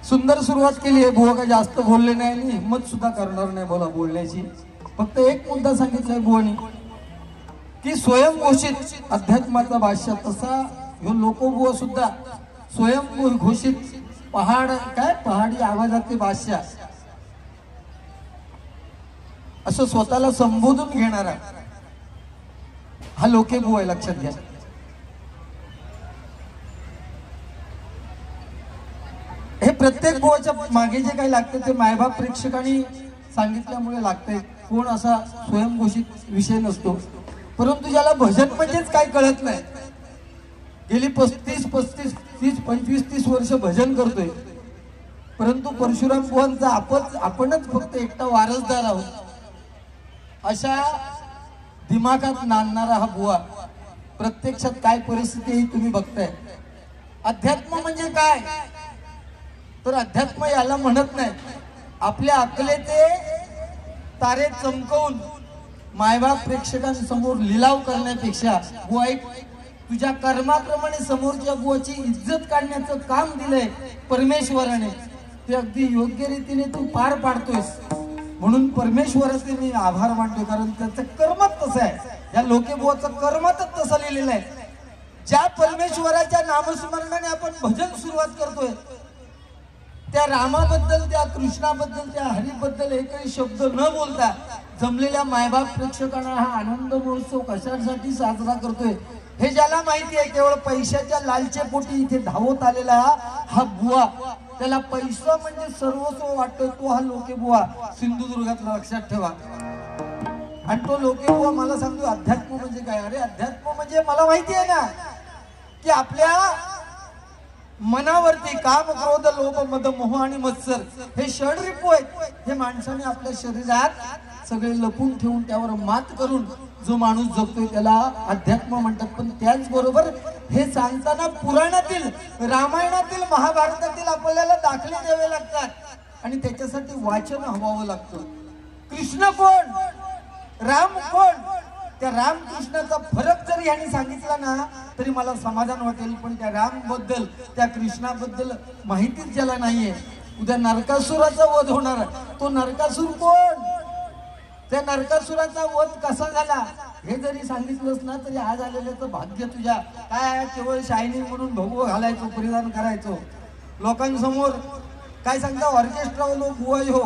सुंदर सुरुवात केली आहे। बुवा काही जास्त बोलले नाही आणि हिम्मत सुद्धा करणार नाही मला बोलण्याची। फक्त एक मुद्दा सांगितलाय बुवानी की स्वयंघोषित अध्यात्माचा भाष्य तसा ह्यो लोकबुवा सुद्धा स्वयंघोषित पहाडी आवाजाचे भाष्य असं स्वतःला संबोधून घेणारा हा लोकेबुवा आहे, लक्षात घ्या। हे प्रत्येक बुवाच्या मागे जे काही लागते ते मायबाप प्रेक्षकांनी सांगितल्यामुळे लागते। कोण असा स्वयंघोषित विषय नसतो, परंतु ज्याला भजन म्हणजेच काय कळत नाही, गेली 35-30 वर्ष भजन करतोय, परंतु परशुराम बुवांचा आपणच फक्त एकटा वारसदार आहोत अशा दिमागात नांदणारा हा बुवा प्रत्यक्षात काय परिस्थिती आहे तुम्ही बघताय। अध्यात्म म्हणजे काय तर अध्यात्म याला म्हणत नाही आपल्या अकलेचे तारे चमकवून मायबाप प्रेक्षकांसमोर लिलाव करण्यापेक्षा बुवा एक तुझ्या कर्माप्रमाणे समोरच्या बुवाची इज्जत काढण्याचं काम दिलंय परमेश्वराने, ते अगदी योग्य रीतीने तू पार पाडतोयस, म्हणून परमेश्वराचे मी आभार मानतो। कारण त्याचं कर्मच तसं आहे, या लोकेबुवाचं कर्मच तसं लिहिलेलं आहे। ज्या परमेश्वराच्या नामस्मरणाने आपण भजन सुरुवात करतोय त्या रामाबद्दल, त्या कृष्णाबद्दल, त्या हरीबद्दल एकही शब्द न बोलता जमलेल्या मायबाप प्रेक्षकांना हा आनंद महोत्सव कशासाठी साजरा करतोय हे ज्याला माहिती आहे, केवळ पैशाच्या लालचेपोटी इथे धावत आलेला हा बुवा, त्याला पैसा म्हणजे सर्वस्व वाटतोय, तो हा लोकेबुवा सिंधुदुर्गातला, लक्षात ठेवा। आणि तो लोकेबुवा मला सांगतो अध्यात्म म्हणजे काय। अरे अध्यात्म म्हणजे मला माहिती आहे ना की आपल्या मनावरती काम, क्रोध, लोभ, मद, मोह आणि मत्सर हे षडरिपू आहेत। हे माणसाने आपल्या शरीरात सगळे लपून ठेवून त्यावर मात करून जो माणूस जगतोय त्याला अध्यात्म म्हणतात। पण त्याचबरोबर हे सांगताना पुराणातील, रामायणातील, महाभारतातील आपल्याला दाखले द्यावे लागतात आणि त्याच्यासाठी वाचन हवावं लागतं। कृष्ण कोण, राम कोण, त्या रामकृष्णाचा फरक जरी यांनी सांगितला ना तरी मला समाधान वाटेल। पण त्या राम बद्दल, त्या कृष्णाबद्दल माहितीच ज्याला नाहीये, उद्या नरकासुराचा वध होणार, तो नरकासुर कोण, त्या नरकासुराचा वध कसा झाला हे जरी सांगितलंस ना तरी आज आलेल्याचं भाग्य तुझ्या। काय केवळ शायनिंग म्हणून भगवं घालायचो, परिधान करायचो, लोकांसमोर काय सांगता ऑर्केस्ट्रा लोक बुवा हो